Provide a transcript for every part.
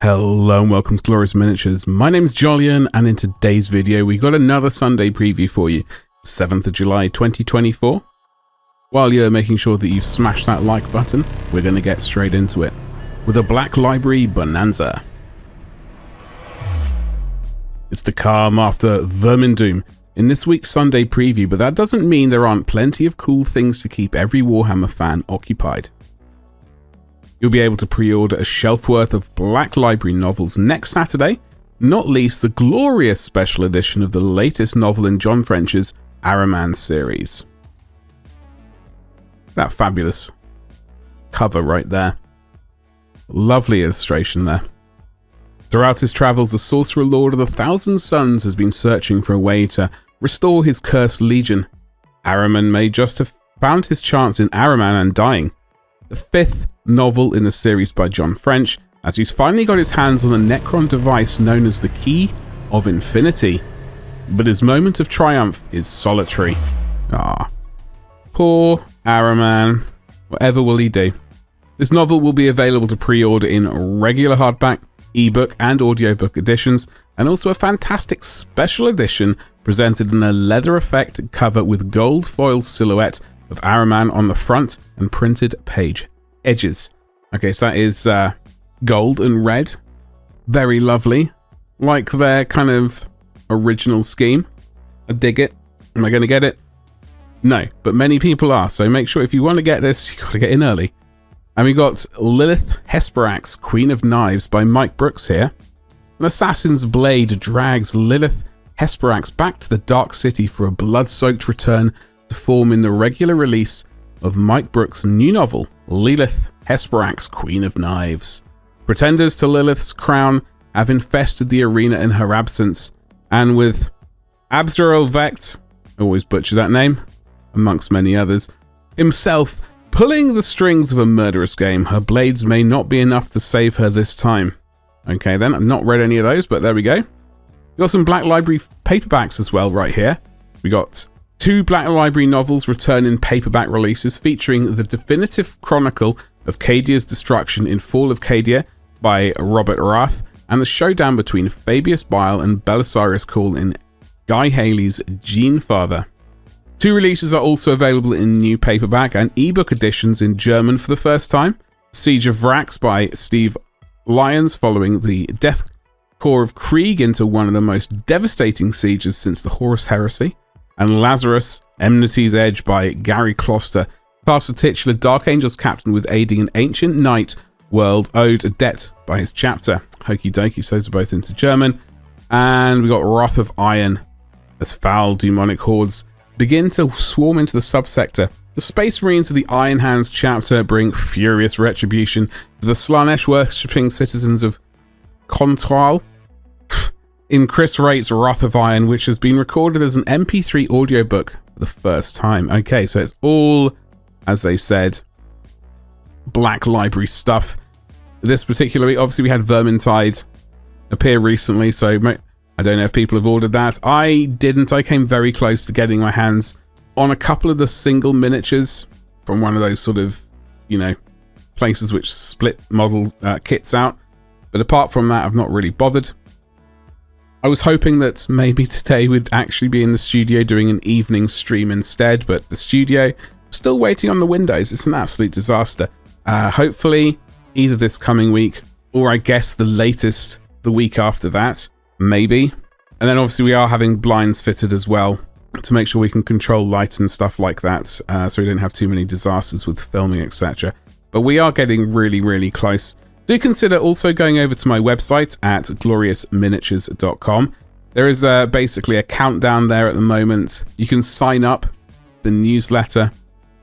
Hello and welcome to Glorious Miniatures. My name's Jolyon, and in today's video we got another Sunday preview for you, 7th of July 2024. While you're making sure that you've smashed that like button, we're going to get straight into it with a Black Library Bonanza. It's the calm after Vermin Doom in this week's Sunday preview, but that doesn't mean there aren't plenty of cool things to keep every Warhammer fan occupied. You'll be able to pre-order a shelf worth of Black Library novels next Saturday, not least the glorious special edition of the latest novel in John French's Ahriman series. That fabulous cover right there. Lovely illustration there. Throughout his travels, the Sorcerer Lord of the Thousand Suns has been searching for a way to restore his cursed legion. Ahriman may just have found his chance in Ahriman and dying, the fifth novel in the series by John French, as he's finally got his hands on a Necron device known as the Key of Infinity. But his moment of triumph is solitary. Poor Ahriman. Whatever will he do? This novel will be available to pre-order in regular hardback, ebook and audiobook editions, and also a fantastic special edition presented in a leather effect cover with gold foil silhouette of Ahriman on the front and printed page edges. Okay, so that is gold and red. Very lovely. Like their kind of original scheme. I dig it. Am I going to get it? No, but many people are, so make sure if you want to get this, you've got to get in early. And we got Lelith Hesperax, Queen of Knives by Mike Brooks here. An assassin's blade drags Lelith Hesperax back to the Dark City for a blood-soaked return to form in the regular release of Mike Brooks' new novel, Lelith Hesperax, Queen of Knives. Pretenders to Lilith's crown have infested the arena in her absence, and with Abzduril Vecht, I always butcher that name, amongst many others, himself pulling the strings of a murderous game, her blades may not be enough to save her this time. Okay then, I've not read any of those, but there we go. We got some Black Library paperbacks as well right here. We got two Black Library novels return in paperback releases featuring the definitive chronicle of Cadia's destruction in Fall of Cadia by Robert Rath, and the showdown between Fabius Bile and Belisarius Cawl in Guy Haley's Genefather. Two releases are also available in new paperback and ebook editions in German for the first time. Siege of Vrax by Steve Lyons, following the death core of Krieg into one of the most devastating sieges since the Horus Heresy. And Lazarus, Enmity's Edge by Gary Kloster, past the titular Dark Angels captain with aiding an ancient knight world owed a debt by his chapter. Hokey dokey, so those are both into German. And we got Wrath of Iron, as foul demonic hordes begin to swarm into the subsector. The Space Marines of the Iron Hands chapter bring furious retribution to the Slanesh worshipping citizens of Contral in Chris Wright's Wrath of Iron, which has been recorded as an MP3 audiobook for the first time. Okay, so it's all, as they said, Black Library stuff. This particularly, obviously we had Vermintide appear recently, so I don't know if people have ordered that. I didn't. I came very close to getting my hands on a couple of the single miniatures from one of those sort of, places which split models kits out. But apart from that, I've not really bothered. I was hoping that maybe today we'd actually be in the studio doing an evening stream instead, but the studio, still waiting on the Windows. It's an absolute disaster. Hopefully, either this coming week, or I guess the latest the week after that, maybe. And then obviously we are having blinds fitted as well, to make sure we can control light and stuff like that, so we don't have too many disasters with filming, etc. But we are getting really, really close. Do consider also going over to my website at gloriousminiatures.com. There is basically a countdown there at the moment. You can sign up the newsletter,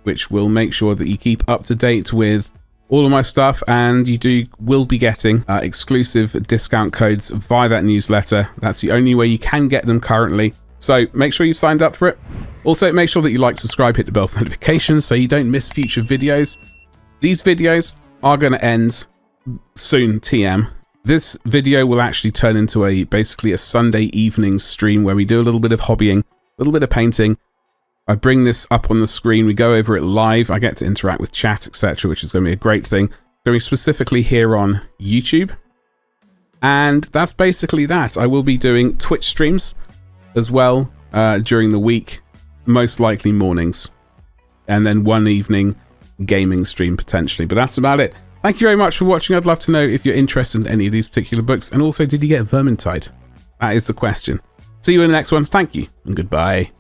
which will make sure that you keep up to date with all of my stuff, and you will be getting exclusive discount codes via that newsletter. That's the only way you can get them currently. So make sure you've signed up for it. Also, make sure that you like, subscribe, hit the bell for notifications so you don't miss future videos. These videos are going to end soon, TM. This video will actually turn into basically a Sunday evening stream where we do a little bit of hobbying, a little bit of painting. I bring this up on the screen, we go over it live, I get to interact with chat, etc., which is going to be a great thing. Going specifically here on YouTube. And that's basically that. I will be doing Twitch streams as well during the week, most likely mornings, and then one evening gaming stream potentially. But that's about it. Thank you very much for watching. I'd love to know if you're interested in any of these particular books, and also, did you get Vermintide? That is the question. See you in the next one. Thank you, and goodbye.